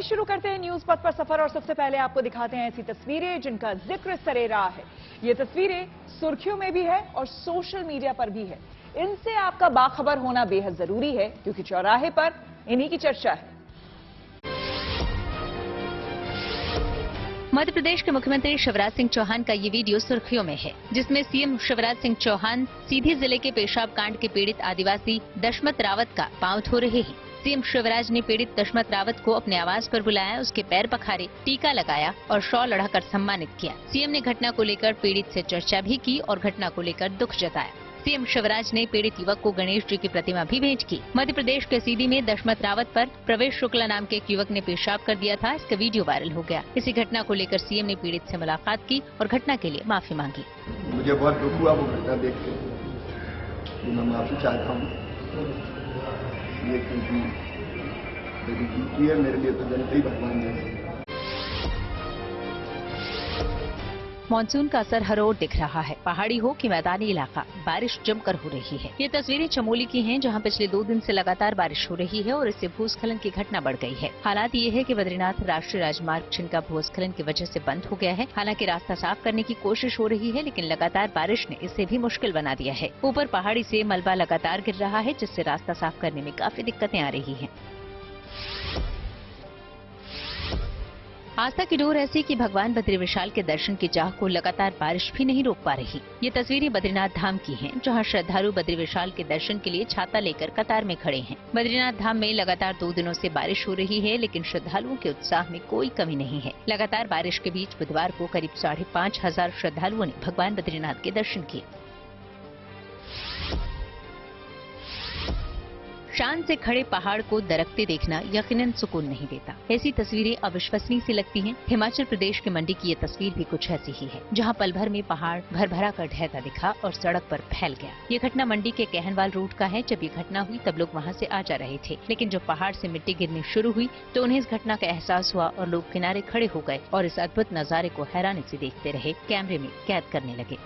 शुरू करते हैं न्यूज पथ पर सफर और सबसे पहले आपको दिखाते हैं ऐसी तस्वीरें जिनका जिक्र सरे रहा है। ये तस्वीरें सुर्खियों में भी है और सोशल मीडिया पर भी है। इनसे आपका बाखबर होना बेहद जरूरी है क्योंकि चौराहे पर इन्हीं की चर्चा है। मध्य प्रदेश के मुख्यमंत्री शिवराज सिंह चौहान का ये वीडियो सुर्खियों में है, जिसमें सीएम शिवराज सिंह चौहान सीधी जिले के पेशाब कांड के पीड़ित आदिवासी दशमत रावत का पांव धो रहे हैं। सीएम शिवराज ने पीड़ित दशमत रावत को अपने आवास पर बुलाया, उसके पैर पखारे, टीका लगाया और शॉल ओढ़ाकर सम्मानित किया। सीएम ने घटना को लेकर पीड़ित से चर्चा भी की और घटना को लेकर दुख जताया। सीएम शिवराज ने पीड़ित युवक को गणेश जी की प्रतिमा भी भेंट की। मध्य प्रदेश के सीधी में दशमत रावत पर प्रवेश शुक्ला नाम के एक युवक ने पेशाब कर दिया था। इसका वीडियो वायरल हो गया। इसी घटना को लेकर सीएम ने पीड़ित से मुलाकात की और घटना के लिए माफी मांगी। मुझे बहुत दुख हुआ वो घटना देख के। मैं माफी चाहता हूँ, ये क्योंकि मेरी ड्यूटी है, मेरे लिए तो जनता ही भगवान है। मानसून का असर हर ओर दिख रहा है। पहाड़ी हो कि मैदानी इलाका, बारिश जमकर हो रही है। ये तस्वीरें चमोली की हैं, जहां पिछले 2 दिन से लगातार बारिश हो रही है और इससे भूस्खलन की घटना बढ़ गई है। हालात ये है कि बद्रीनाथ राष्ट्रीय राजमार्ग जिनका भूस्खलन की वजह से बंद हो गया है। हालांकि रास्ता साफ करने की कोशिश हो रही है, लेकिन लगातार बारिश ने इसे भी मुश्किल बना दिया है। ऊपर पहाड़ी से मलबा लगातार गिर रहा है, जिससे रास्ता साफ करने में काफी दिक्कतें आ रही हैं। आस्था की डोर ऐसी कि भगवान बद्री विशाल के दर्शन की चाह को लगातार बारिश भी नहीं रोक पा रही। ये तस्वीरें बद्रीनाथ धाम की हैं, जहां श्रद्धालु बद्री विशाल के दर्शन के लिए छाता लेकर कतार में खड़े हैं। बद्रीनाथ धाम में लगातार 2 दिनों से बारिश हो रही है, लेकिन श्रद्धालुओं के उत्साह में कोई कमी नहीं है। लगातार बारिश के बीच बुधवार को करीब 5,500 श्रद्धालुओं ने भगवान बद्रीनाथ के दर्शन किए। शान से खड़े पहाड़ को दरकते देखना यकीनन सुकून नहीं देता। ऐसी तस्वीरें अविश्वसनीय सी लगती हैं। हिमाचल प्रदेश के मंडी की ये तस्वीर भी कुछ ऐसी ही है, जहां पल भर में पहाड़ भर कर ढहता दिखा और सड़क पर फैल गया। ये घटना मंडी के कहनवाल रोड का है। जब ये घटना हुई तब लोग वहां से आ जा रहे थे, लेकिन जब पहाड़ से मिट्टी गिरनी शुरू हुई तो उन्हें इस घटना का एहसास हुआ और लोग किनारे खड़े हो गए और इस अद्भुत नजारे को हैरानी से देखते रहे, कैमरे में कैद करने लगे।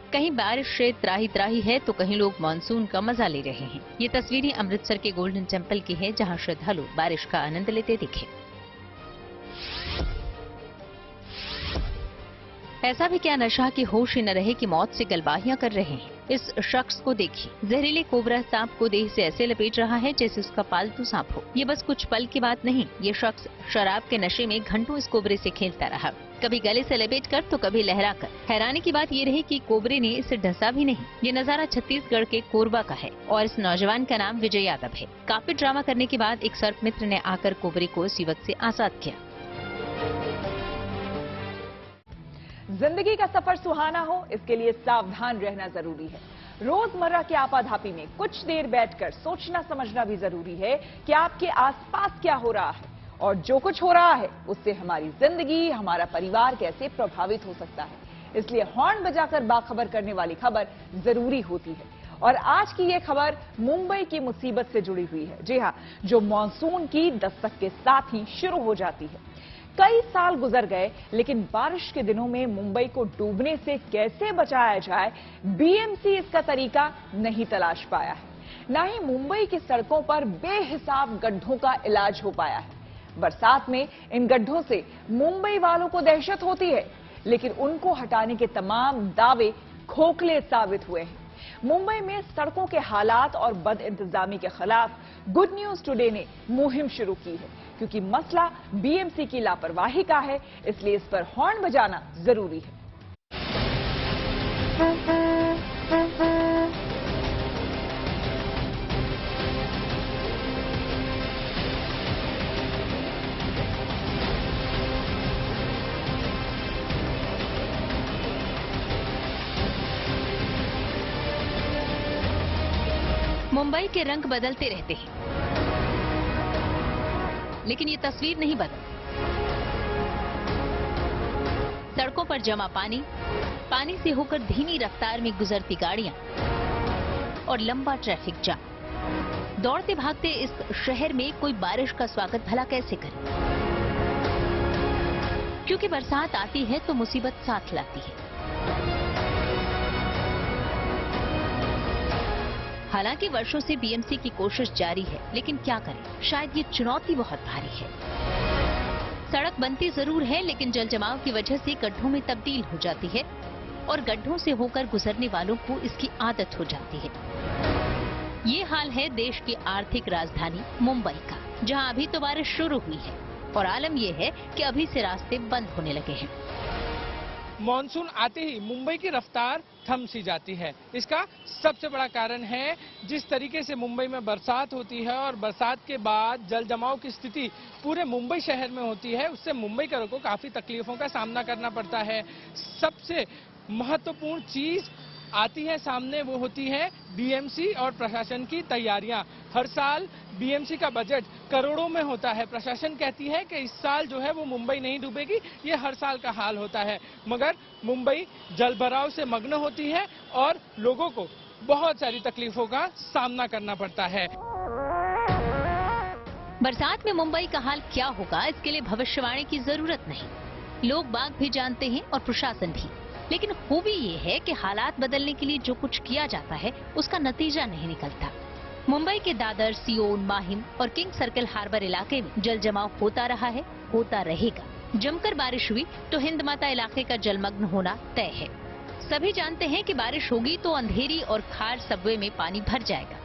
कहीं बारिश से त्राही है तो कहीं लोग मानसून का मजा ले रहे हैं। ये तस्वीरें अमृतसर के गोल्डन टेम्पल की है, जहां श्रद्धालु बारिश का आनंद लेते दिखे। ऐसा भी क्या नशा कि होश ही न रहे कि मौत से गलबाहियां कर रहे हैं। इस शख्स को देखिए, जहरीले कोबरा सांप को देह से ऐसे लपेट रहा है जैसे उसका पालतू सांप हो। ये बस कुछ पल की बात नहीं, ये शख्स शराब के नशे में घंटों इस कोबरे से खेलता रहा, कभी गले से लपेट कर तो कभी लहरा कर। हैरानी की बात ये रही कि कोबरे ने इसे ढसा भी नहीं। ये नजारा छत्तीसगढ़ के कोरबा का है और इस नौजवान का नाम विजय यादव है। काफी ड्रामा करने के बाद एक सर्प मित्र ने आकर कोबरे को इस युवक से आजाद किया। जिंदगी का सफर सुहाना हो, इसके लिए सावधान रहना जरूरी है। रोजमर्रा की आपाधापी में कुछ देर बैठकर सोचना समझना भी जरूरी है कि आपके आसपास क्या हो रहा है और जो कुछ हो रहा है उससे हमारी जिंदगी, हमारा परिवार कैसे प्रभावित हो सकता है। इसलिए हॉर्न बजाकर बाखबर करने वाली खबर जरूरी होती है। और आज की ये खबर मुंबई की मुसीबत से जुड़ी हुई है। जी हां, जो मानसून की दस्तक के साथ ही शुरू हो जाती है। कई साल गुजर गए, लेकिन बारिश के दिनों में मुंबई को डूबने से कैसे बचाया जाए, बीएमसी इसका तरीका नहीं तलाश पाया है। न ही मुंबई की सड़कों पर बेहिसाब गड्ढों का इलाज हो पाया है। बरसात में इन गड्ढों से मुंबई वालों को दहशत होती है, लेकिन उनको हटाने के तमाम दावे खोखले साबित हुए हैं। मुंबई में सड़कों के हालात और बद इंतजामी के खिलाफ गुड न्यूज टुडे ने मुहिम शुरू की है, क्योंकि मसला बीएमसी की लापरवाही का है, इसलिए इस पर हॉर्न बजाना जरूरी है। मुंबई के रंग बदलते रहते हैं, लेकिन ये तस्वीर नहीं बदलती। सड़कों पर जमा पानी, पानी से होकर धीमी रफ्तार में गुजरती गाड़ियां और लंबा ट्रैफिक जाम। दौड़ते भागते इस शहर में कोई बारिश का स्वागत भला कैसे करे, क्योंकि बरसात आती है तो मुसीबत साथ लाती है। हालांकि वर्षों से बीएमसी की कोशिश जारी है, लेकिन क्या करें, शायद ये चुनौती बहुत भारी है। सड़क बनती जरूर है, लेकिन जल जमाव की वजह से गड्ढों में तब्दील हो जाती है और गड्ढों से होकर गुजरने वालों को इसकी आदत हो जाती है। ये हाल है देश की आर्थिक राजधानी मुंबई का, जहां अभी तो बारिश शुरू हुई है और आलम यह है कि अभी से रास्ते बंद होने लगे हैं। मॉनसून आते ही मुंबई की रफ्तार थम सी जाती है। इसका सबसे बड़ा कारण है जिस तरीके से मुंबई में बरसात होती है और बरसात के बाद जल जमाव की स्थिति पूरे मुंबई शहर में होती है, उससे मुंबईकरों को काफी तकलीफों का सामना करना पड़ता है। सबसे महत्वपूर्ण चीज आती है सामने, वो होती है बीएमसी और प्रशासन की तैयारियां। हर साल बीएमसी का बजट करोड़ों में होता है। प्रशासन कहती है कि इस साल जो है वो मुंबई नहीं डूबेगी, ये हर साल का हाल होता है, मगर मुंबई जलभराव से मग्न होती है और लोगों को बहुत सारी तकलीफों का सामना करना पड़ता है। बरसात में मुंबई का हाल क्या होगा, इसके लिए भविष्यवाणी की जरूरत नहीं। लोग बाग भी जानते हैं और प्रशासन भी, लेकिन खूबी ये है कि हालात बदलने के लिए जो कुछ किया जाता है उसका नतीजा नहीं निकलता। मुंबई के दादर, सियोन, माहिम और किंग सर्किल हार्बर इलाके में जल जमाव होता रहा है, होता रहेगा। जमकर बारिश हुई तो हिंद माता इलाके का जलमग्न होना तय है। सभी जानते हैं कि बारिश होगी तो अंधेरी और खार सबवे में पानी भर जाएगा,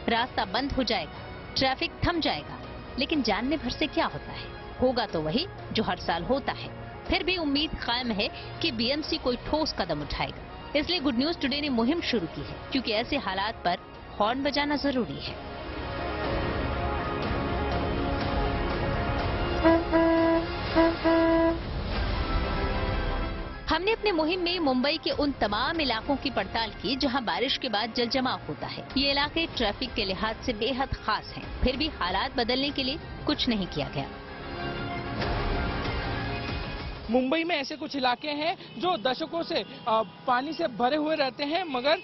रास्ता बंद हो जाएगा, ट्रैफिक थम जाएगा। लेकिन जानने भर से क्या होता है, होगा तो वही जो हर साल होता है। फिर भी उम्मीद कायम है कि बीएमसी कोई ठोस कदम उठाएगा। इसलिए गुड न्यूज टुडे ने मुहिम शुरू की है, क्योंकि ऐसे हालात पर हॉर्न बजाना जरूरी है। हमने अपने मुहिम में मुंबई के उन तमाम इलाकों की पड़ताल की जहां बारिश के बाद जल जमाव होता है। ये इलाके ट्रैफिक के लिहाज से बेहद खास हैं, फिर भी हालात बदलने के लिए कुछ नहीं किया गया। मुंबई में ऐसे कुछ इलाके हैं जो दशकों से पानी से भरे हुए रहते हैं, मगर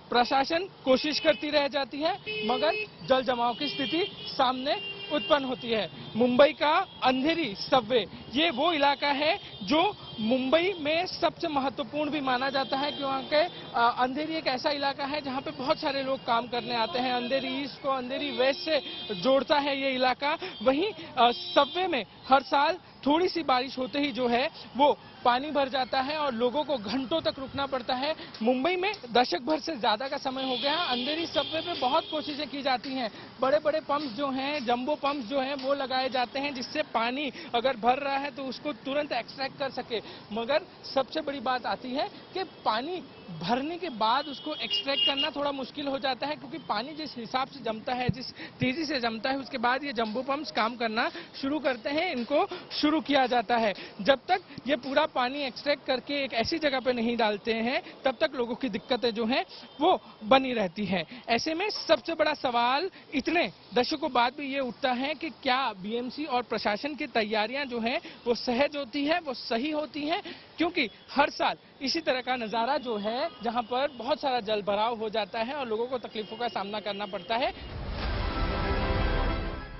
प्रशासन कोशिश करती रह जाती है, मगर जल जमाव की स्थिति सामने उत्पन्न होती है। मुंबई का अंधेरी सबवे ये वो इलाका है जो मुंबई में सबसे महत्वपूर्ण भी माना जाता है, क्योंकि अंधेरी एक ऐसा इलाका है जहां पे बहुत सारे लोग काम करने आते हैं। अंधेरी ईस्ट को अंधेरी वेस्ट से जोड़ता है ये इलाका। वहीं सबवे में हर साल थोड़ी सी बारिश होते ही जो है वो पानी भर जाता है और लोगों को घंटों तक रुकना पड़ता है। मुंबई में दशक भर से ज्यादा का समय हो गया। अंधेरी सबवे पे बहुत कोशिशें की जाती हैं, बड़े बड़े पंप जो हैं, जंबो पंप जो हैं वो लगाए जाते हैं, जिससे पानी अगर भर रहा है तो उसको तुरंत एक्सट्रैक्ट कर सके। मगर सबसे बड़ी बात आती है कि पानी भरने के बाद उसको एक्सट्रैक्ट करना थोड़ा मुश्किल हो जाता है, क्योंकि पानी जिस हिसाब से जमता है, जिस तेजी से जमता है, उसके बाद ये जंबो पंप्स काम करना शुरू करते हैं, इनको शुरू किया जाता है। जब तक ये पूरा पानी एक्सट्रैक्ट करके एक ऐसी जगह पे नहीं डालते हैं, तब तक लोगों की दिक्कतें जो हैं वो बनी रहती हैं। ऐसे में सबसे बड़ा सवाल इतने दशकों बाद भी ये उठता है कि क्या बीएमसी और प्रशासन की तैयारियां जो हैं वो सहज होती है, वो सही होती हैं, क्योंकि हर साल इसी तरह का नजारा जो है जहां पर बहुत सारा जल भराव हो जाता है और लोगों को तकलीफों का सामना करना पड़ता है।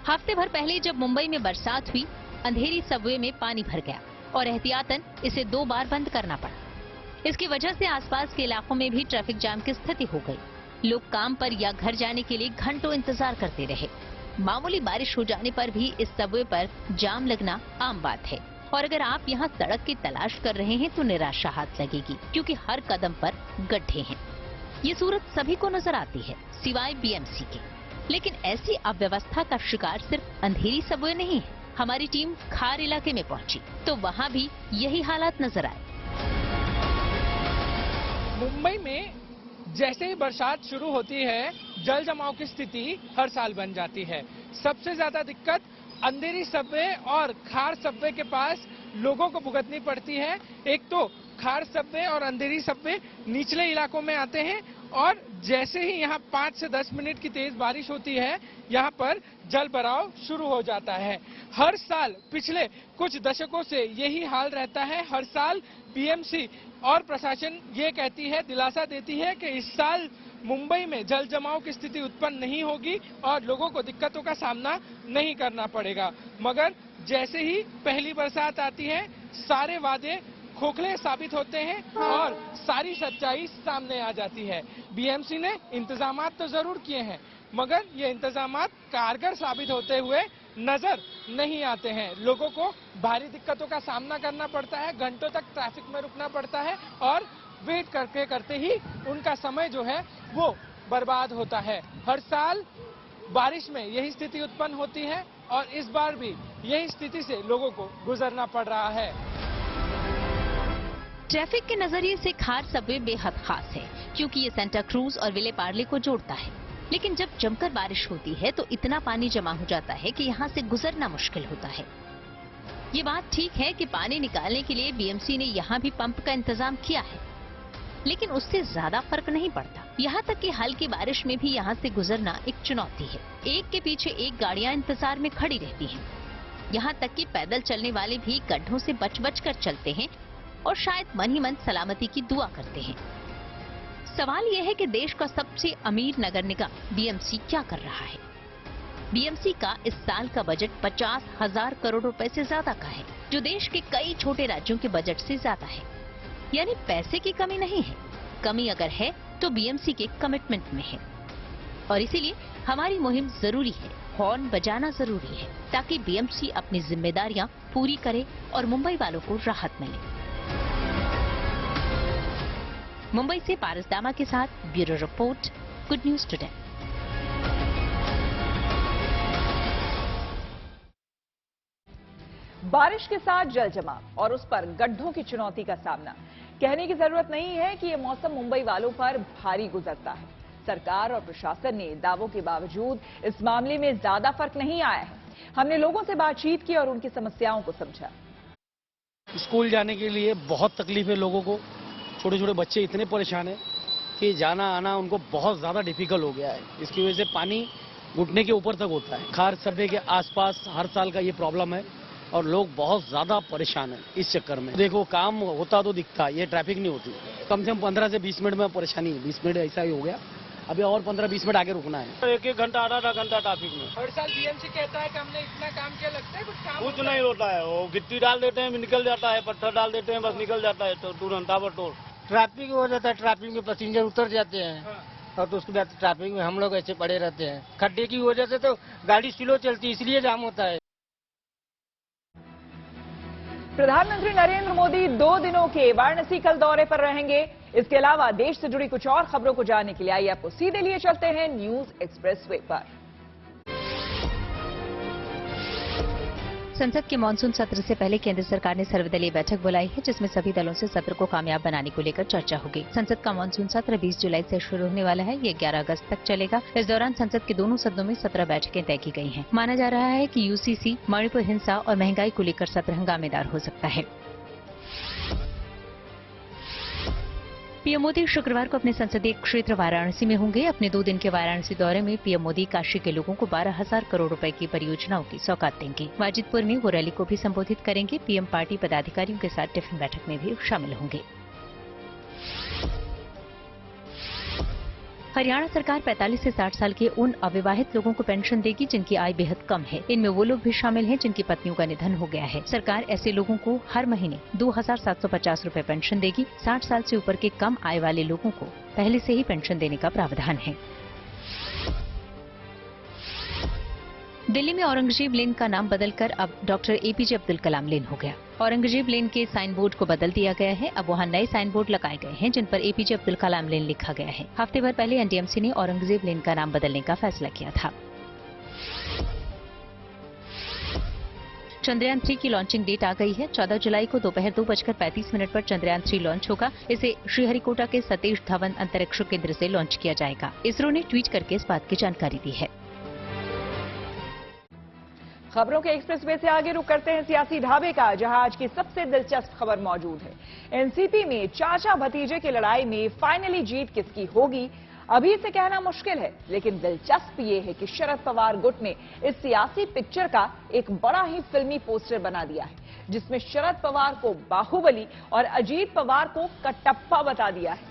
हफ्ते भर पहले जब मुंबई में बरसात हुई, अंधेरी सबवे में पानी भर गया और एहतियातन इसे 2 बार बंद करना पड़ा। इसकी वजह से आसपास के इलाकों में भी ट्रैफिक जाम की स्थिति हो गई। लोग काम पर या घर जाने के लिए घंटों इंतजार करते रहे। मामूली बारिश हो जाने पर भी इस सबवे पर जाम लगना आम बात है, और अगर आप यहाँ सड़क की तलाश कर रहे हैं तो निराशा हाथ लगेगी, क्योंकि हर कदम पर गड्ढे हैं। ये सूरत सभी को नजर आती है, सिवाय बीएमसी के। लेकिन ऐसी अव्यवस्था का शिकार सिर्फ अंधेरी सबवे नहीं है। हमारी टीम खार इलाके में पहुंची तो वहाँ भी यही हालात नजर आए। मुंबई में जैसे ही बरसात शुरू होती है, जल जमाव की स्थिति हर साल बन जाती है। सबसे ज्यादा दिक्कत अंधेरी सबवे और खार सबवे के पास लोगों को भुगतनी पड़ती है। एक तो खार सबवे और अंधेरी सबवे निचले इलाकों में आते हैं, और जैसे ही यहाँ 5 से 10 मिनट की तेज बारिश होती है, यहाँ पर जल भराव शुरू हो जाता है। हर साल पिछले कुछ दशकों से यही हाल रहता है। हर साल बीएमसी और प्रशासन ये कहती है, दिलासा देती है कि इस साल मुंबई में जल जमाव की स्थिति उत्पन्न नहीं होगी और लोगों को दिक्कतों का सामना नहीं करना पड़ेगा। मगर जैसे ही पहली बरसात आती है, सारे वादे खोखले साबित होते हैं और सारी सच्चाई सामने आ जाती है। बीएमसी ने इंतजामात तो जरूर किए हैं, मगर ये इंतजामात कारगर साबित होते हुए नजर नहीं आते हैं। लोगों को भारी दिक्कतों का सामना करना पड़ता है, घंटों तक ट्रैफिक में रुकना पड़ता है और वेट करते ही उनका समय जो है वो बर्बाद होता है। हर साल बारिश में यही स्थिति उत्पन्न होती है और इस बार भी यही स्थिति से लोगों को गुजरना पड़ रहा है। ट्रैफिक के नजरिए से खार सबवे बेहद खास है, क्योंकि ये सेंटा क्रूज और विले पार्ले को जोड़ता है। लेकिन जब जमकर बारिश होती है तो इतना पानी जमा हो जाता है कि यहाँ से गुजरना मुश्किल होता है। ये बात ठीक है कि पानी निकालने के लिए बीएमसी ने यहाँ भी पंप का इंतजाम किया है, लेकिन उससे ज्यादा फर्क नहीं पड़ता। यहाँ तक कि हल्की बारिश में भी यहाँ से गुजरना एक चुनौती है। एक के पीछे एक गाड़ियाँ इंतजार में खड़ी रहती हैं। यहाँ तक कि पैदल चलने वाले भी गड्ढों से बच कर चलते हैं और शायद मन ही मन सलामती की दुआ करते हैं। सवाल यह है कि देश का सबसे अमीर नगर निगम बीएमसी क्या कर रहा है। बीएमसी का इस साल का बजट 50,000 करोड़ रुपए से ज्यादा का है, जो देश के कई छोटे राज्यों के बजट से ज्यादा है। यानी पैसे की कमी नहीं है, कमी अगर है तो बीएमसी के कमिटमेंट में है। और इसीलिए हमारी मुहिम जरूरी है, हॉर्न बजाना जरूरी है, ताकि बीएमसी अपनी जिम्मेदारियां पूरी करे और मुंबई वालों को राहत मिले। मुंबई से पारस दामा के साथ bureau report, good news today. बारिश के साथ जल जमाव और उस पर गड्ढों की चुनौती का सामना। कहने की जरूरत नहीं है कि ये मौसम मुंबई वालों पर भारी गुजरता है। सरकार और प्रशासन ने दावों के बावजूद इस मामले में ज्यादा फर्क नहीं आया है। हमने लोगों से बातचीत की और उनकी समस्याओं को समझा। स्कूल जाने के लिए बहुत तकलीफ है लोगों को। छोटे छोटे बच्चे इतने परेशान हैं कि जाना आना उनको बहुत ज्यादा डिफिकल्ट हो गया है। इसकी वजह से पानी घुटने के ऊपर तक होता है। खार सबवे के आसपास हर साल का ये प्रॉब्लम है और लोग बहुत ज्यादा परेशान हैं इस चक्कर में। देखो काम होता तो दिखता, ये ट्रैफिक नहीं होती। कम से कम 15 से 20 मिनट में परेशानी है। 20 मिनट ऐसा ही हो गया, अभी और 15-20 मिनट आगे रुकना है। एक घंटा आधा घंटा ट्रैफिक में। हर साल बीएमसी कहता है कि हमने इतना काम किया, लगता है कुछ नहीं होता है। वो गिट्टी डाल देते हैं, निकल जाता है, पत्थर डाल देते हैं, बस निकल जाता है तो तुरंत ताबड़तोड़। ट्रैफिक हो जाता है, ट्रैफिक में पैसेंजर उतर जाते हैं और तो उसके बाद ट्रैफिक में हम लोग ऐसे पड़े रहते हैं। खड्डे की वजह से तो गाड़ी स्लो चलती है, इसलिए जाम होता है। प्रधानमंत्री नरेंद्र मोदी 2 दिनों के वाराणसी कल दौरे पर रहेंगे। इसके अलावा देश से जुड़ी कुछ और खबरों को जानने के लिए आइए आपको सीधे लिए चलते हैं न्यूज एक्सप्रेस वे पर। संसद के मानसून सत्र से पहले केंद्र सरकार ने सर्वदलीय बैठक बुलाई है, जिसमें सभी दलों से सत्र को कामयाब बनाने को लेकर चर्चा होगी। संसद का मानसून सत्र 20 जुलाई से शुरू होने वाला है। ये 11 अगस्त तक चलेगा। इस दौरान संसद के दोनों सदनों में 17 बैठकें तय की गई हैं। माना जा रहा है कि यूसीसी, मणिपुर हिंसा और महंगाई को लेकर सत्र हंगामेदार हो सकता है। पीएम मोदी शुक्रवार को अपने संसदीय क्षेत्र वाराणसी में होंगे। अपने 2 दिन के वाराणसी दौरे में पीएम मोदी काशी के लोगों को 12,000 करोड़ रुपए की परियोजनाओं की सौगात देंगे। वाजिदपुर में वो रैली को भी संबोधित करेंगे। पीएम पार्टी पदाधिकारियों के साथ टिफिन बैठक में भी शामिल होंगे। हरियाणा सरकार 45 से 60 साल के उन अविवाहित लोगों को पेंशन देगी जिनकी आय बेहद कम है। इनमें वो लोग भी शामिल हैं जिनकी पत्नियों का निधन हो गया है। सरकार ऐसे लोगों को हर महीने 2,750 रुपए पेंशन देगी। 60 साल से ऊपर के कम आय वाले लोगों को पहले से ही पेंशन देने का प्रावधान है। दिल्ली में औरंगजेब लेन का नाम बदलकर अब डॉक्टर एपीजे अब्दुल कलाम लेन हो गया। औरंगजेब लेन के साइन बोर्ड को बदल दिया गया है। अब वहां नए साइन बोर्ड लगाए गए हैं जिन पर एपीजे अब्दुल कलाम लेन लिखा गया है। हफ्ते भर पहले एनडीएमसी ने औरंगजेब लेन का नाम बदलने का फैसला किया था। चंद्रयान 3 की लॉन्चिंग डेट आ गई है। 14 जुलाई को दोपहर 2:35 पर चंद्रयान 3 लॉन्च होगा। इसे श्रीहरिकोटा के सतीश धवन अंतरिक्ष केंद्र से लॉन्च किया जाएगा। इसरो ने ट्वीट करके इस बात की जानकारी दी है। खबरों के एक्सप्रेसवे से आगे रुक करते हैं सियासी ढाबे का, जहां आज की सबसे दिलचस्प खबर मौजूद है। एनसीपी में चाचा भतीजे की लड़ाई में फाइनली जीत किसकी होगी, अभी इसे कहना मुश्किल है। लेकिन दिलचस्प ये है कि शरद पवार गुट ने इस सियासी पिक्चर का एक बड़ा ही फिल्मी पोस्टर बना दिया है, जिसमें शरद पवार को बाहुबली और अजीत पवार को कटप्पा बता दिया है।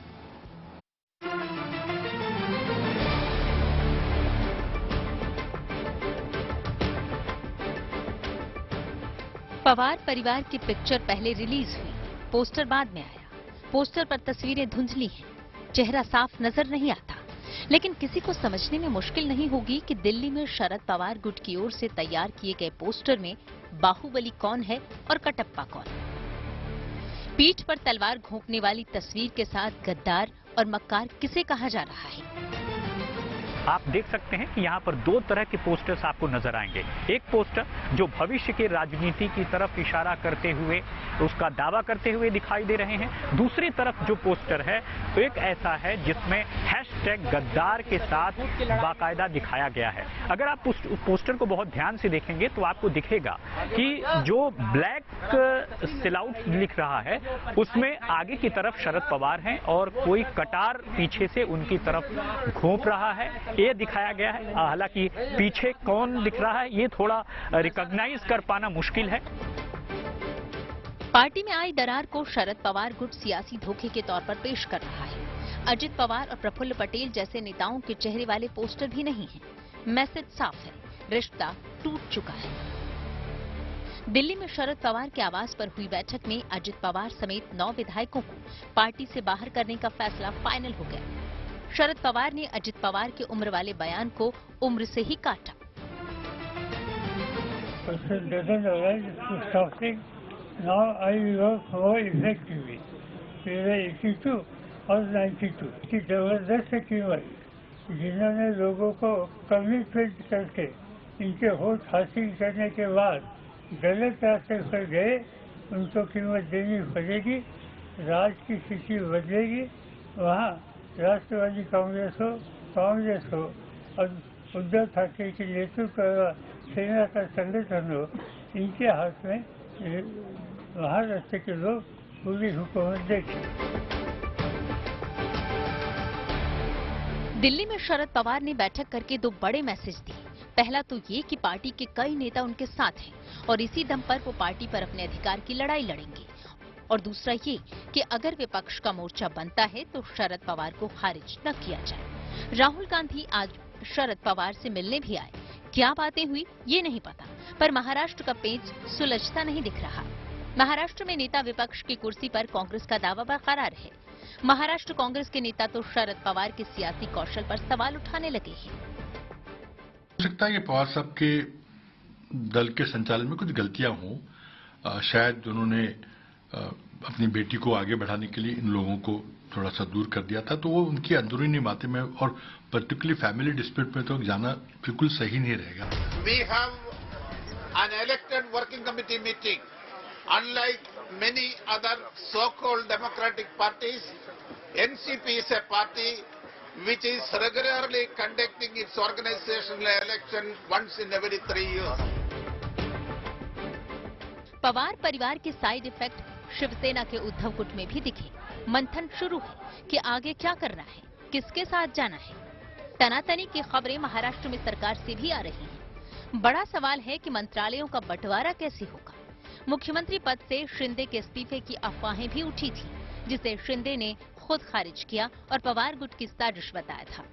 पवार परिवार की पिक्चर पहले रिलीज हुई, पोस्टर बाद में आया। पोस्टर पर तस्वीरें धुंधली हैं, चेहरा साफ नजर नहीं आता। लेकिन किसी को समझने में मुश्किल नहीं होगी कि दिल्ली में शरद पवार गुट की ओर से तैयार किए गए पोस्टर में बाहुबली कौन है और कटप्पा कौन। पीठ पर तलवार घोंपने वाली तस्वीर के साथ गद्दार और मक्कार किसे कहा जा रहा है। आप देख सकते हैं कि यहाँ पर दो तरह के पोस्टर्स आपको नजर आएंगे। एक पोस्टर जो भविष्य की राजनीति की तरफ इशारा करते हुए उसका दावा करते हुए दिखाई दे रहे हैं। दूसरी तरफ जो पोस्टर है तो एक ऐसा है जिसमें हैशटैग गद्दार के साथ बाकायदा दिखाया गया है। अगर आप उस पोस्टर को बहुत ध्यान से देखेंगे तो आपको दिखेगा कि जो ब्लैक सिलआउट लिख रहा है उसमें आगे की तरफ शरद पवार हैं और कोई कटार पीछे से उनकी तरफ घोंप रहा है, ये दिखाया गया है। हालांकि पीछे कौन दिख रहा है ये थोड़ा रिकॉग्नाइज कर पाना मुश्किल है। पार्टी में आई दरार को शरद पवार गुट सियासी धोखे के तौर पर पेश कर रहा है। अजित पवार और प्रफुल्ल पटेल जैसे नेताओं के चेहरे वाले पोस्टर भी नहीं हैं। मैसेज साफ है, रिश्ता टूट चुका है। दिल्ली में शरद पवार के आवास पर हुई बैठक में अजित पवार समेत 9 विधायकों को पार्टी से बाहर करने का फैसला फाइनल हो गया। शरद पवार ने अजित पवार की उम्र वाले बयान को उम्र से ही काटा। Now I work more effectively. मेरे 82 और 92 की जबरदस्त कीमत, जिन्होंने लोगों को कमिटमेंट करके इनके वोट हासिल करने के बाद गलत रास्ते पर गए, उनको कीमत देनी पड़ेगी। राज की स्थिति बदलेगी। वहाँ राष्ट्रवादी कांग्रेस हो और उद्धव ठाकरे के नेतृत्व का सेना का संगठन हो, इनके हाथ में महाराष्ट्र के लोग पूरी हुकूमत देखें। दिल्ली में शरद पवार ने बैठक करके 2 बड़े मैसेज दिए। पहला तो ये कि पार्टी के कई नेता उनके साथ हैं और इसी दम पर वो पार्टी पर अपने अधिकार की लड़ाई लड़ेंगे। और दूसरा ये कि अगर विपक्ष का मोर्चा बनता है तो शरद पवार को खारिज न किया जाए। राहुल गांधी आज शरद पवार से मिलने भी आए। क्या बातें हुई ये नहीं पता, पर महाराष्ट्र का पेच सुलझता नहीं दिख रहा। महाराष्ट्र में नेता विपक्ष की कुर्सी पर कांग्रेस का दावा बरकरार है। महाराष्ट्र कांग्रेस के नेता तो शरद पवार के सियासी कौशल पर सवाल उठाने लगे हैं। हो सकता है कि पवार साहब के दल के संचालन में कुछ गलतियां हों। शायद उन्होंने अपनी बेटी को आगे बढ़ाने के लिए इन लोगों को थोड़ा सा दूर कर दिया था, तो वो उनकी अंदरूनी बातें में और पर्टिकुलरली फैमिली डिस्प्यूट में तो जाना बिल्कुल सही नहीं रहेगा। We have an elected working committee meeting. Unlike many other so-called democratic parties, NCP is a party which is regularly conducting its organizational election once in every 3 years. Pawar परिवार के side effect Shiv Sena के उद्धव गुट में भी दिखे। मंथन शुरू है कि आगे क्या करना है, किसके साथ जाना है। तनातनी की खबरें महाराष्ट्र में सरकार से भी आ रही हैं। बड़ा सवाल है कि मंत्रालयों का बंटवारा कैसे होगा। मुख्यमंत्री पद से शिंदे के इस्तीफे की अफवाहें भी उठी थी, जिसे शिंदे ने खुद खारिज किया और पवार गुट की साजिश बताया था।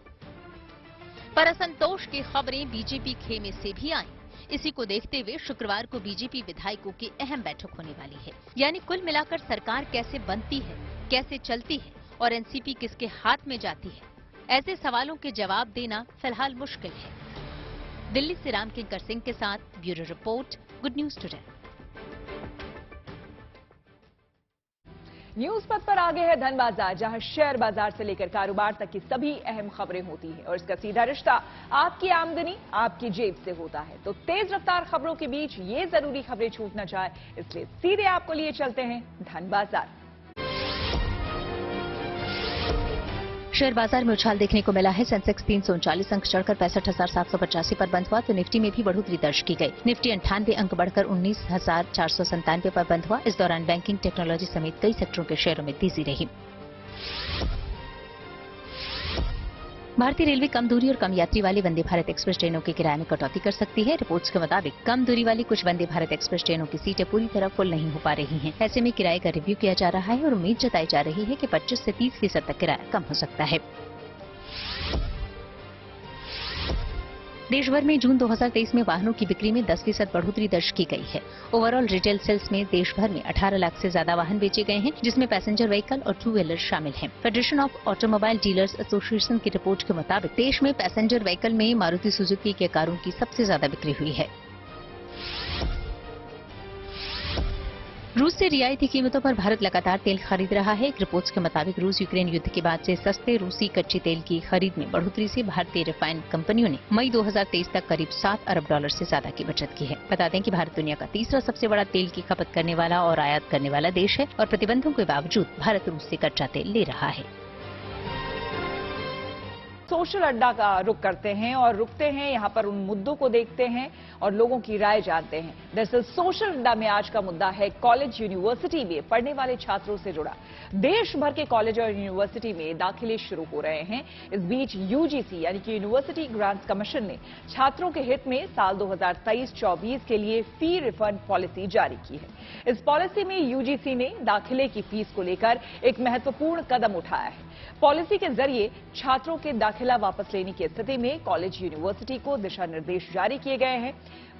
पर असंतोष की खबरें बीजेपी खेमे से भी आई। इसी को देखते हुए शुक्रवार को बीजेपी विधायकों की अहम बैठक होने वाली है। यानी कुल मिलाकर सरकार कैसे बनती है, कैसे चलती है और एनसीपी किसके हाथ में जाती है, ऐसे सवालों के जवाब देना फिलहाल मुश्किल है। दिल्ली से रामकिंकर सिंह के साथ bureau report, good news today. News पथ पर आगे है धन बाजार, जहां शेयर बाजार से लेकर कारोबार तक की सभी अहम खबरें होती हैं और इसका सीधा रिश्ता आपकी आमदनी आपकी जेब से होता है। तो तेज रफ्तार खबरों के बीच ये जरूरी खबरें छूट न जाए, इसलिए सीधे आपको लिए चलते हैं धन बाजार। शेयर बाजार में उछाल देखने को मिला है। सेंसेक्स 339 अंक चढ़कर 65,785 पर बंद हुआ, तो निफ्टी में भी बढ़ोतरी दर्ज की गई। निफ्टी 98 अंक बढ़कर 19,497 पर बंद हुआ। इस दौरान बैंकिंग, टेक्नोलॉजी समेत कई सेक्टरों के शेयरों में तेजी रही। भारतीय रेलवे कम दूरी और कम यात्री वाली वंदे भारत एक्सप्रेस ट्रेनों के किराए में कटौती कर सकती है। रिपोर्ट्स के मुताबिक कम दूरी वाली कुछ वंदे भारत एक्सप्रेस ट्रेनों की सीटें पूरी तरह फुल नहीं हो पा रही हैं। ऐसे में किराए का रिव्यू किया जा रहा है और उम्मीद जताई जा रही है कि 25 से 30% तक किराया कम हो सकता है। देश भर में जून 2023 में वाहनों की बिक्री में 10% बढ़ोतरी दर्ज की गई है। ओवरऑल रिटेल सेल्स में देश भर में 18 लाख से ज्यादा वाहन बेचे गए हैं, जिसमें पैसेंजर व्हीकल और टू व्हीलर शामिल हैं। Federation of automobile dealers association की रिपोर्ट के मुताबिक देश में पैसेंजर व्हीकल में मारुति सुजुकी के कारों की सबसे ज्यादा बिक्री हुई है। रूस से रियायती कीमतों पर भारत लगातार तेल खरीद रहा है। एक रिपोर्ट्स के मुताबिक रूस यूक्रेन युद्ध के बाद से सस्ते रूसी कच्चे तेल की खरीद में बढ़ोतरी से भारतीय रिफाइंड कंपनियों ने मई 2023 तक करीब $7 अरब से ज्यादा की बचत की है। बता दें कि भारत दुनिया का तीसरा सबसे बड़ा तेल की खपत करने वाला और आयात करने वाला देश है और प्रतिबंधों के बावजूद भारत रूस से कच्चा तेल ले रहा है। सोशल अड्डा का रुख करते हैं और रुकते हैं यहां पर उन मुद्दों को देखते हैं और लोगों की राय जानते हैं। दरअसल सोशल अड्डा में आज का मुद्दा है कॉलेज यूनिवर्सिटी में पढ़ने वाले छात्रों से जुड़ा। देश भर के कॉलेज और यूनिवर्सिटी में दाखिले शुरू हो रहे हैं। इस बीच यूजीसी यानी कि यूनिवर्सिटी ग्रांट्स कमीशन ने छात्रों के हित में साल 2023-24 के लिए फी रिफंड पॉलिसी जारी की है। इस पॉलिसी में यूजीसी ने दाखिले की फीस को लेकर एक महत्वपूर्ण कदम उठाया है। पॉलिसी के जरिए छात्रों के दाखिला वापस लेने की स्थिति में कॉलेज यूनिवर्सिटी को दिशा निर्देश जारी किए गए हैं।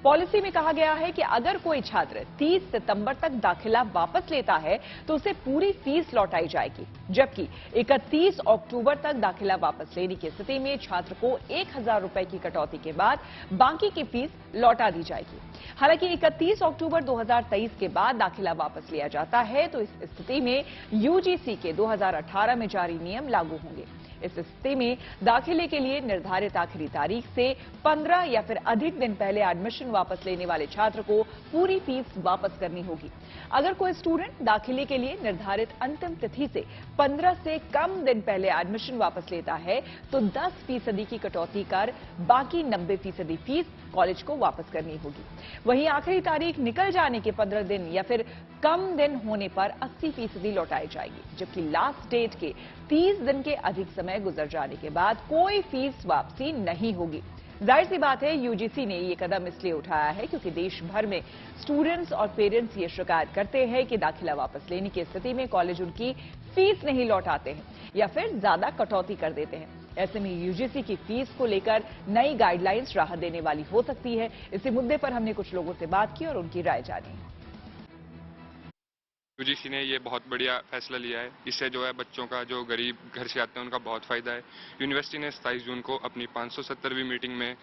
पॉलिसी में कहा गया है कि अगर कोई छात्र 30 सितंबर तक दाखिला वापस लेता है तो उसे पूरी फीस लौटाई जाएगी, जबकि 31 अक्टूबर तक दाखिला वापस लेने की स्थिति में छात्र को 1000 रुपए की कटौती के बाद बाकी की फीस लौटा दी जाएगी। हालांकि 31 अक्टूबर 2023 के बाद दाखिला वापस लिया जाता है तो इस स्थिति में यूजीसी के 2018 में जारी नियम लागू होंगे। इस स्थिति में दाखिले के लिए निर्धारित आखिरी तारीख से 15 या फिर अधिक दिन पहले एडमिशन वापस लेने वाले छात्र को पूरी फीस वापस करनी होगी। अगर कोई स्टूडेंट दाखिले के लिए निर्धारित अंतिम तिथि से 15 से कम दिन पहले एडमिशन वापस लेता है तो 10% की कटौती कर बाकी 90% फीस कॉलेज को वापस करनी होगी। वहीं आखिरी तारीख निकल जाने के 15 दिन या फिर कम दिन होने पर 80% लौटाई जाएगी, जबकि लास्ट डेट के 30 दिन के अधिक समय गुजर जाने के बाद कोई फीस वापसी नहीं होगी। जाहिर सी बात है यूजीसी ने ये कदम इसलिए उठाया है क्योंकि देश भर में स्टूडेंट्स और पेरेंट्स ये शिकायत करते हैं कि दाखिला वापस लेने की स्थिति में कॉलेज उनकी फीस नहीं लौटाते हैं या फिर ज्यादा कटौती कर देते हैं। ऐसे में यूजीसी की फीस को लेकर नई गाइडलाइंस राहत देने वाली हो सकती है। इसी मुद्दे पर हमने कुछ लोगों से बात की और उनकी राय जानी। यूजीसी ने ये बहुत बढ़िया फैसला लिया है। इससे जो है बच्चों का जो गरीब घर से आते हैं उनका बहुत फायदा है। यूनिवर्सिटी ने 27 जून को अपनी 570वीं मीटिंग में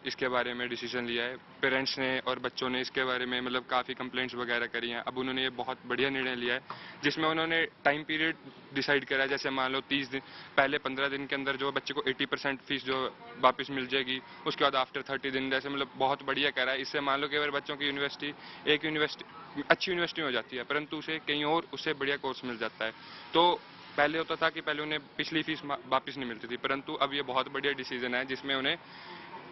इसके बारे में डिसीजन लिया है। पेरेंट्स ने और बच्चों ने इसके बारे में मतलब काफ़ी कंप्लेंट्स वगैरह करी हैं। अब उन्होंने ये बहुत बढ़िया निर्णय लिया है जिसमें उन्होंने टाइम पीरियड डिसाइड करा है। जैसे मान लो 30 दिन पहले 15 दिन के अंदर जो बच्चे को 80% फीस जो वापस मिल जाएगी, उसके बाद आफ्टर 30 दिन जैसे मतलब बहुत बढ़िया कह रहा है। इससे मान लो कि अगर बच्चों की यूनिवर्सिटी एक यूनिवर्सिटी अच्छी यूनिवर्सिटी हो जाती है परंतु उसे कहीं और उससे बढ़िया कोर्स मिल जाता है, तो पहले होता था कि पहले उन्हें पिछली फीस वापस नहीं मिलती थी, परंतु अब ये बहुत बढ़िया डिसीजन है जिसमें उन्हें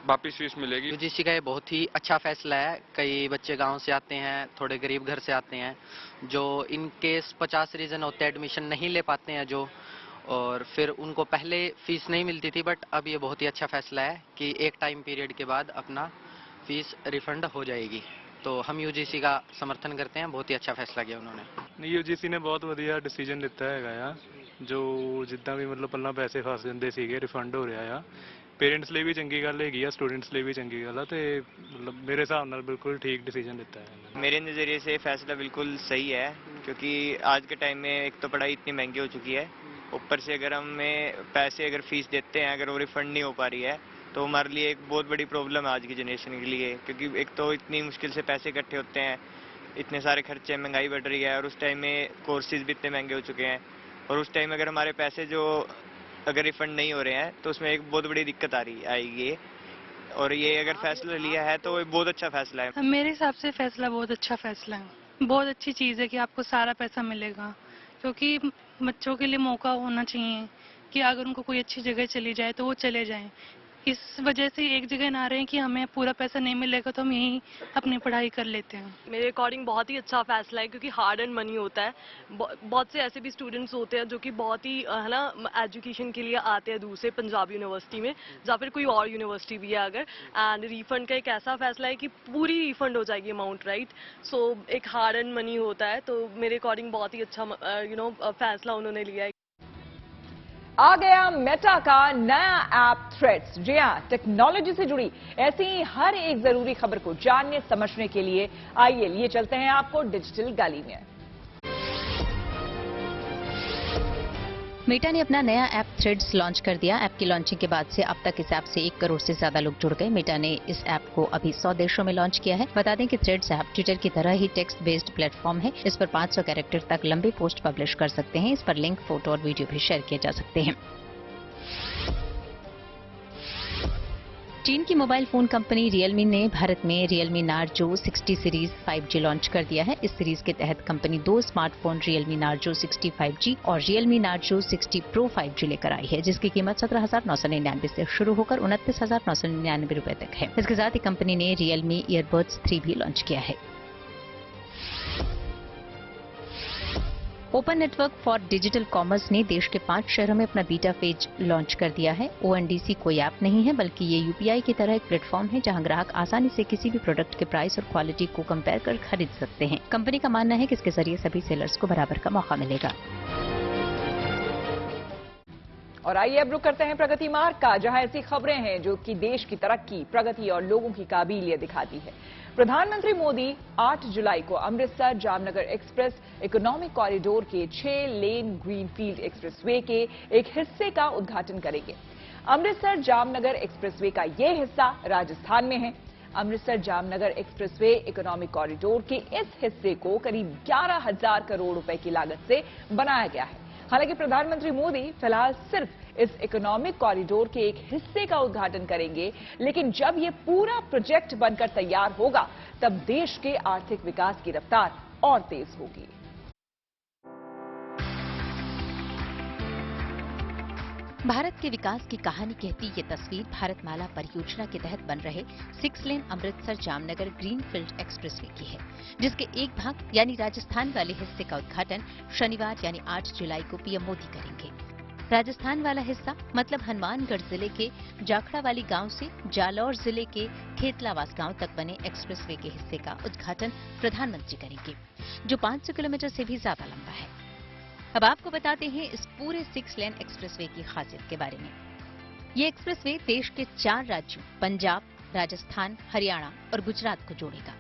वापस फीस मिलेगी। यूजीसी का ये बहुत ही अच्छा फैसला है। कई बच्चे गांव से आते हैं, थोड़े गरीब घर से आते हैं, जो इन केस 50 रीजन होते हैं एडमिशन नहीं ले पाते हैं जो, और फिर उनको पहले फीस नहीं मिलती थी, बट अब ये बहुत ही अच्छा फैसला है कि एक टाइम पीरियड के बाद अपना फीस रिफंड हो जाएगी। तो हम यूजीसी का समर्थन करते हैं। बहुत ही अच्छा फैसला किया उन्होंने। यूजीसी ने बहुत ਵਧੀਆ डिसीजन लिता है जो जिद्दां भी मतलब पहला पैसे फस ਜਾਂਦੇ ਸੀਗੇ ਰਿਫੰਡ ਹੋ ਰਿਹਾ ਆ। पेरेंट्स ਲਈ भी चंगी गल हैगी आ, स्टूडेंट्स ਲਈ भी चंगी गल आ, ते मतलब मेरे हिसाब नाल बिल्कुल ठीक डिसीजन लिता है। मेरे नज़रिए से फैसला बिल्कुल सही है क्योंकि आज के टाइम में एक तो पढ़ाई इतनी महंगी हो चुकी है, ऊपर से अगर हमें पैसे अगर फीस देते हैं अगर वो रिफंड नहीं हो पा रही है तो हमारे लिए एक बहुत बड़ी प्रॉब्लम है आज की जनरेशन के लिए, क्योंकि एक तो इतनी मुश्किल से पैसे इकट्ठे होते हैं, इतने सारे खर्चे, महंगाई बढ़ रही है और उस टाइम में कोर्सेज भी इतने महंगे हो चुके हैं और उस टाइम अगर हमारे पैसे जो अगर रिफंड नहीं हो रहे हैं तो उसमें एक बहुत बड़ी दिक्कत आएगी। और ये अगर फैसला लिया है तो बहुत अच्छा फैसला है। मेरे हिसाब से फैसला बहुत अच्छा फैसला है। बहुत अच्छी चीज़ है कि आपको सारा पैसा मिलेगा, क्योंकि बच्चों के लिए मौका होना चाहिए कि अगर उनको कोई अच्छी जगह चली जाए तो वो चले जाएं। इस वजह से एक जगह ना रहे कि हमें पूरा पैसा नहीं मिलेगा तो हम यहीं अपनी पढ़ाई कर लेते हैं। मेरे अकॉर्डिंग बहुत ही अच्छा फैसला है क्योंकि हार्ड एंड मनी होता है। बहुत से ऐसे भी स्टूडेंट्स होते हैं जो कि बहुत ही है ना एजुकेशन के लिए आते हैं दूर से, पंजाब यूनिवर्सिटी में या फिर कोई और यूनिवर्सिटी भी है अगर, एंड रिफंड का एक ऐसा फैसला है कि पूरी रिफंड हो जाएगी अमाउंट, राइट। सो एक हार्ड एंड मनी होता है, तो मेरे अकॉर्डिंग बहुत ही अच्छा फैसला उन्होंने लिया है। आ गया मेटा का नया ऐप थ्रेड्स। जी हां, टेक्नोलॉजी से जुड़ी ऐसी ही हर एक जरूरी खबर को जानने समझने के लिए आइए लिए चलते हैं आपको डिजिटल गली में। मेटा ने अपना नया ऐप थ्रेड्स लॉन्च कर दिया। ऐप की लॉन्चिंग के बाद से अब तक इस ऐप से 1 करोड़ से ज्यादा लोग जुड़ गए। मेटा ने इस ऐप को अभी 100 देशों में लॉन्च किया है। बता दें कि थ्रेड्स ऐप ट्विटर की तरह ही टेक्स्ट बेस्ड प्लेटफॉर्म है। इस पर 500 कैरेक्टर तक लंबे पोस्ट पब्लिश कर सकते हैं। इस पर लिंक, फोटो और वीडियो भी शेयर किए जा सकते हैं। चीन की मोबाइल फोन कंपनी रियलमी ने भारत में Realme Narzo 60 series 5G launch कर दिया है। इस सीरीज के तहत company 2 smartphone Realme Narzo 60 5G और रियलमी नार्जो 60 प्रो 5G लेकर आई है, जिसकी कीमत 17,999 से शुरू होकर 29,999 रुपए तक है। इसके साथ ही कंपनी ने रियलमी ईयरबड्स 3 भी लॉन्च किया है। Open network for digital commerce ने देश के 5 शहरों में अपना बीटा पेज लॉन्च कर दिया है। ONDC कोई ऐप नहीं है, बल्कि ये UPI की तरह एक प्लेटफॉर्म है जहां ग्राहक आसानी से किसी भी प्रोडक्ट के प्राइस और क्वालिटी को कंपेयर कर खरीद सकते हैं। कंपनी का मानना है कि इसके जरिए सभी सेलर्स को बराबर का मौका मिलेगा। और आइए अब रुक करते हैं प्रगति मार्ग का, जहां ऐसी खबरें हैं जो कि देश की तरक्की, प्रगति और लोगों की काबिलियत दिखाती है। प्रधानमंत्री मोदी 8 जुलाई को Amritsar Jamnagar express economic corridor के 6 लेन ग्रीनफील्ड एक्सप्रेसवे के एक हिस्से का उद्घाटन करेंगे। अमृतसर जामनगर एक्सप्रेसवे का यह हिस्सा राजस्थान में है। Amritsar Jamnagar expressway economic corridor के इस हिस्से को करीब 11,000 करोड़ रुपए की लागत से बनाया गया है। हालांकि प्रधानमंत्री मोदी फिलहाल सिर्फ इस इकोनॉमिक कॉरिडोर के एक हिस्से का उद्घाटन करेंगे, लेकिन जब ये पूरा प्रोजेक्ट बनकर तैयार होगा तब देश के आर्थिक विकास की रफ्तार और तेज होगी। भारत के विकास की कहानी कहती ये तस्वीर भारतमाला परियोजना के तहत बन रहे 6 लेन अमृतसर जामनगर ग्रीनफील्ड एक्सप्रेसवे की है, जिसके एक भाग यानी राजस्थान वाले हिस्से का उद्घाटन शनिवार यानी 8 जुलाई को पीएम मोदी करेंगे। राजस्थान वाला हिस्सा मतलब हनुमानगढ़ जिले के जाखड़ा वाली गांव से जालौर जिले के खेतलावास गांव तक बने एक्सप्रेसवे के हिस्से का उद्घाटन प्रधानमंत्री करेंगे, जो 500 किलोमीटर से भी ज्यादा लंबा है। अब आपको बताते हैं इस पूरे 6 लेन एक्सप्रेसवे की खासियत के बारे में। ये एक्सप्रेसवे देश के 4 राज्यों पंजाब, राजस्थान, हरियाणा और गुजरात को जोड़ेगा।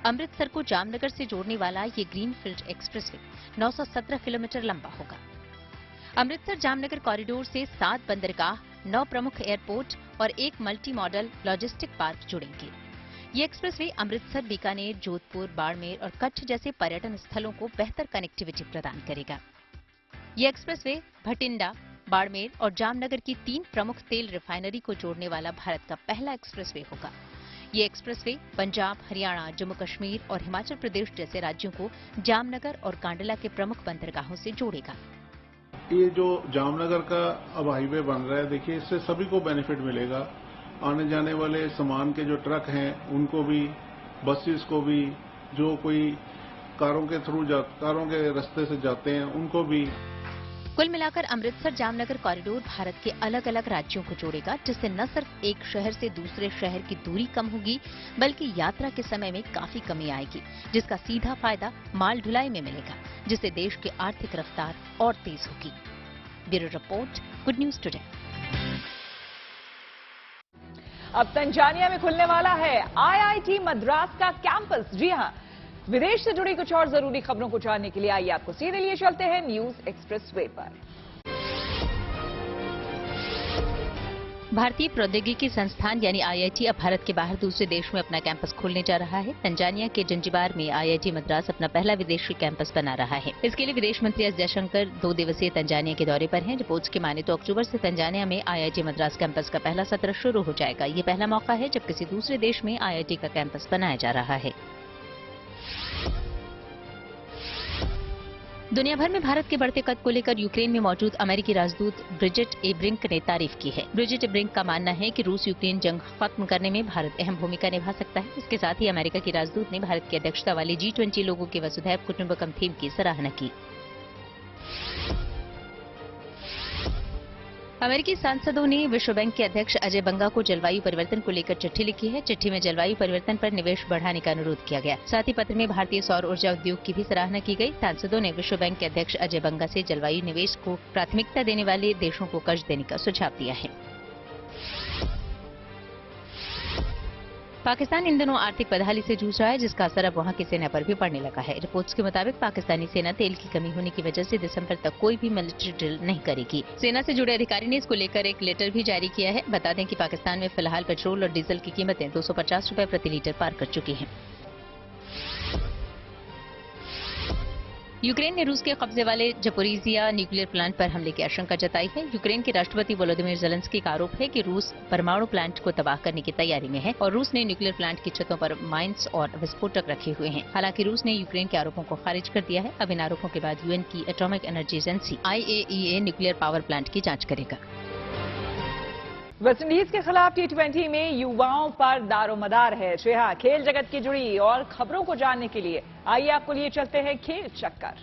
अमृतसर को जामनगर से जोड़ने वाला ये ग्रीनफील्ड एक्सप्रेसवे 917 किलोमीटर लंबा होगा। अमृतसर जामनगर कॉरिडोर से 7 बंदरगाह, 9 प्रमुख एयरपोर्ट और 1 मल्टी मॉडल लॉजिस्टिक पार्क जुड़ेंगे। ये एक्सप्रेसवे अमृतसर, बीकानेर, जोधपुर, बाड़मेर और कच्छ जैसे पर्यटन स्थलों को बेहतर कनेक्टिविटी प्रदान करेगा। ये एक्सप्रेसवे भटिंडा, बाड़मेर और जामनगर की 3 प्रमुख तेल रिफाइनरी को जोड़ने वाला भारत का पहला एक्सप्रेसवे होगा। ये एक्सप्रेसवे पंजाब, हरियाणा, जम्मू कश्मीर और हिमाचल प्रदेश जैसे राज्यों को जामनगर और कांडला के प्रमुख बंदरगाहों से जोड़ेगा। ये जो जामनगर का अब हाईवे बन रहा है, देखिए इससे सभी को बेनिफिट मिलेगा। आने जाने वाले सामान के जो ट्रक हैं उनको भी, बसेस को भी, जो कोई कारों के रास्ते से जाते हैं उनको भी। कुल मिलाकर अमृतसर जामनगर कॉरिडोर भारत के अलग अलग राज्यों को जोड़ेगा, जिससे न सिर्फ एक शहर से दूसरे शहर की दूरी कम होगी, बल्कि यात्रा के समय में काफी कमी आएगी, जिसका सीधा फायदा माल ढुलाई में मिलेगा, जिससे देश की आर्थिक रफ्तार और तेज होगी। Bureau report, good news today. अब तंजानिया में खुलने वाला है IIT मद्रास का कैंपस। जी हां, विदेश से जुड़ी कुछ और जरूरी खबरों को जानने के लिए आइए आपको सीधे लिए चलते हैं न्यूज एक्सप्रेसवे पर। भारतीय प्रौद्योगिकी संस्थान यानी IIT अब भारत के बाहर दूसरे देश में अपना कैंपस खोलने जा रहा है। तंजानिया के जंजीबार में IIT मद्रास अपना पहला विदेशी कैंपस बना रहा है। इसके लिए विदेश मंत्री एस जयशंकर 2 दिवसीय तंजानिया के दौरे पर हैं। रिपोर्ट्स की माने तो अक्टूबर से तंजानिया में IIT मद्रास कैंपस का पहला सत्र शुरू हो जाएगा। ये पहला मौका है जब किसी दूसरे देश में IIT का कैंपस बनाया जा रहा है। दुनिया भर में भारत के बढ़ते कद को लेकर यूक्रेन में मौजूद अमेरिकी राजदूत ब्रिजिट ए ब्रिंक ने तारीफ की है। ब्रिजिट ए ब्रिंक का मानना है कि रूस यूक्रेन जंग खत्म करने में भारत अहम भूमिका निभा सकता है। इसके साथ ही अमेरिका की राजदूत ने भारत की अध्यक्षता वाली G20 लोगों के वसुधैव कुटुंबकम थीम की सराहना की। अमेरिकी सांसदों ने विश्व बैंक के अध्यक्ष अजय बंगा को जलवायु परिवर्तन को लेकर चिट्ठी लिखी है। चिट्ठी में जलवायु परिवर्तन पर निवेश बढ़ाने का अनुरोध किया गया। साथ ही पत्र में भारतीय सौर ऊर्जा उद्योग की भी सराहना की गई। सांसदों ने विश्व बैंक के अध्यक्ष अजय बंगा से जलवायु निवेश को प्राथमिकता देने वाले देशों को कर्ज देने का सुझाव दिया है। पाकिस्तान इन दिनों आर्थिक बदहाली से जूझ रहा है, जिसका असर अब वहां की सेना पर भी पड़ने लगा है। रिपोर्ट्स के मुताबिक पाकिस्तानी सेना तेल की कमी होने की वजह से दिसंबर तक कोई भी मिलिट्री ड्रिल नहीं करेगी। सेना से जुड़े अधिकारी ने इसको लेकर एक लेटर भी जारी किया है। बता दें कि पाकिस्तान में फिलहाल पेट्रोल और डीजल की कीमतें 250 रुपए प्रति लीटर पार कर चुकी हैं। यूक्रेन ने रूस के कब्जे वाले ज़पोरिज़िया न्यूक्लियर प्लांट पर हमले की आशंका जताई है। यूक्रेन के राष्ट्रपति वोलोदिमीर ज़ेलेंस्की का आरोप है कि रूस परमाणु प्लांट को तबाह करने की तैयारी में है और रूस ने न्यूक्लियर प्लांट की छतों पर माइंस और विस्फोटक रखे हुए हैं। हालांकि रूस ने यूक्रेन के आरोपों को खारिज कर दिया है। अब इन आरोपों के बाद यूएन की atomic energy agency IAEA nuclear power plant की जांच करेगा। वेस्टइंडीज के खिलाफ T20 में युवाओं पर दारोमदार है। जी हां, खेल जगत की जुड़ी और खबरों को जानने के लिए आइए आपको लिए चलते हैं खेल चक्कर।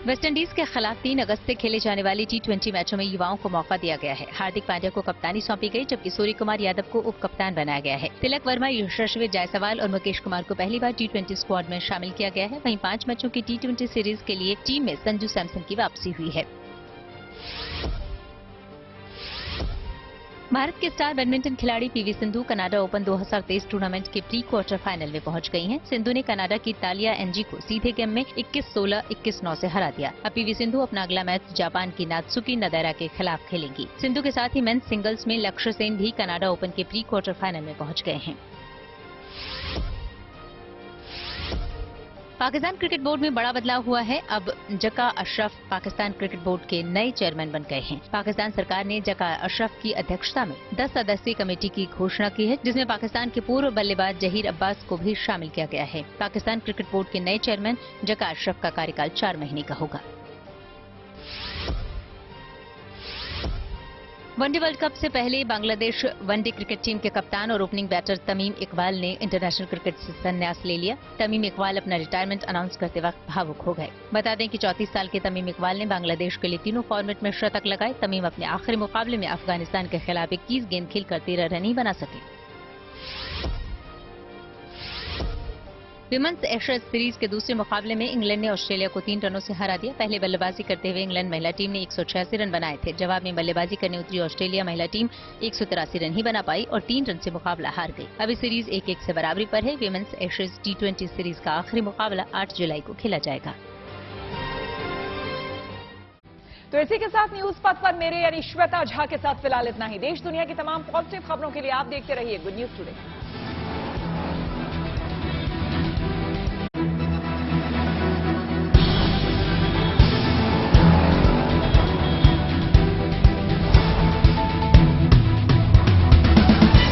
वेस्टइंडीज के खिलाफ 3 अगस्त से खेले जाने वाली T20 मैचों में युवाओं को मौका दिया गया है। हार्दिक पांड्या को कप्तानी सौंपी गई, जबकि सूर्य कुमार यादव को उप कप्तान बनाया गया है। तिलक वर्मा, यशस्वी जायसवाल और मुकेश कुमार को पहली बार T20 स्क्वाड में शामिल किया गया है। वहीं 5 मैचों की T20 सीरीज के लिए टीम में संजू सैमसन की वापसी हुई है। भारत के स्टार बैडमिंटन खिलाड़ी PV Sindhu Canada open 2023 tournament के प्री क्वार्टर फाइनल में पहुंच गई हैं। सिंधु ने कनाडा की तालिया एनजी को सीधे गेम में 21-16, 21-9 से हरा दिया। अब PV सिंधु अपना अगला मैच जापान की नात्सुकी नदेरा के खिलाफ खेलेंगी। सिंधु के साथ ही मेंस सिंगल्स में लक्ष्य सेन भी कनाडा ओपन के प्री क्वार्टर फाइनल में पहुंच गए हैं। पाकिस्तान क्रिकेट बोर्ड में बड़ा बदलाव हुआ है। अब जका अशरफ पाकिस्तान क्रिकेट बोर्ड के नए चेयरमैन बन गए हैं। पाकिस्तान सरकार ने जका अशरफ की अध्यक्षता में 10 सदस्यीय कमेटी की घोषणा की है, जिसमें पाकिस्तान के पूर्व बल्लेबाज जहीर अब्बास को भी शामिल किया गया है। पाकिस्तान क्रिकेट बोर्ड के नए चेयरमैन जका अशरफ का कार्यकाल 4 महीने का होगा। वनडे वर्ल्ड कप से पहले बांग्लादेश वनडे क्रिकेट टीम के कप्तान और ओपनिंग बैटर तमीम इकबाल ने इंटरनेशनल क्रिकेट से संन्यास ले लिया। तमीम इकबाल अपना रिटायरमेंट अनाउंस करते वक्त भावुक हो गए। बता दें कि 34 साल के तमीम इकबाल ने बांग्लादेश के लिए तीनों फॉर्मेट में शतक लगाए। तमीम अपने आखिरी मुकाबले में अफगानिस्तान के खिलाफ 21 गेंद खेलकर 13 रन ही बना सके। विमेंस एशेज सीरीज के दूसरे मुकाबले में इंग्लैंड ने ऑस्ट्रेलिया को 3 रनों से हरा दिया। पहले बल्लेबाजी करते हुए इंग्लैंड महिला टीम ने 186 रन बनाए थे। जवाब में बल्लेबाजी करने उतरी ऑस्ट्रेलिया महिला टीम 183 रन ही बना पाई और 3 रन से मुकाबला हार गई। अभी सीरीज 1-1 से बराबरी पर है। विमेंस एशेज T20 सीरीज का आखिरी मुकाबला 8 जुलाई को खेला जाएगा। तो इसी के साथ न्यूज पथ पर मेरे यानी श्वेता झा के साथ फिलहाल इतना ही। देश दुनिया की तमाम पॉजिटिव खबरों के लिए आप देखते रहिए गुड न्यूज टुडे।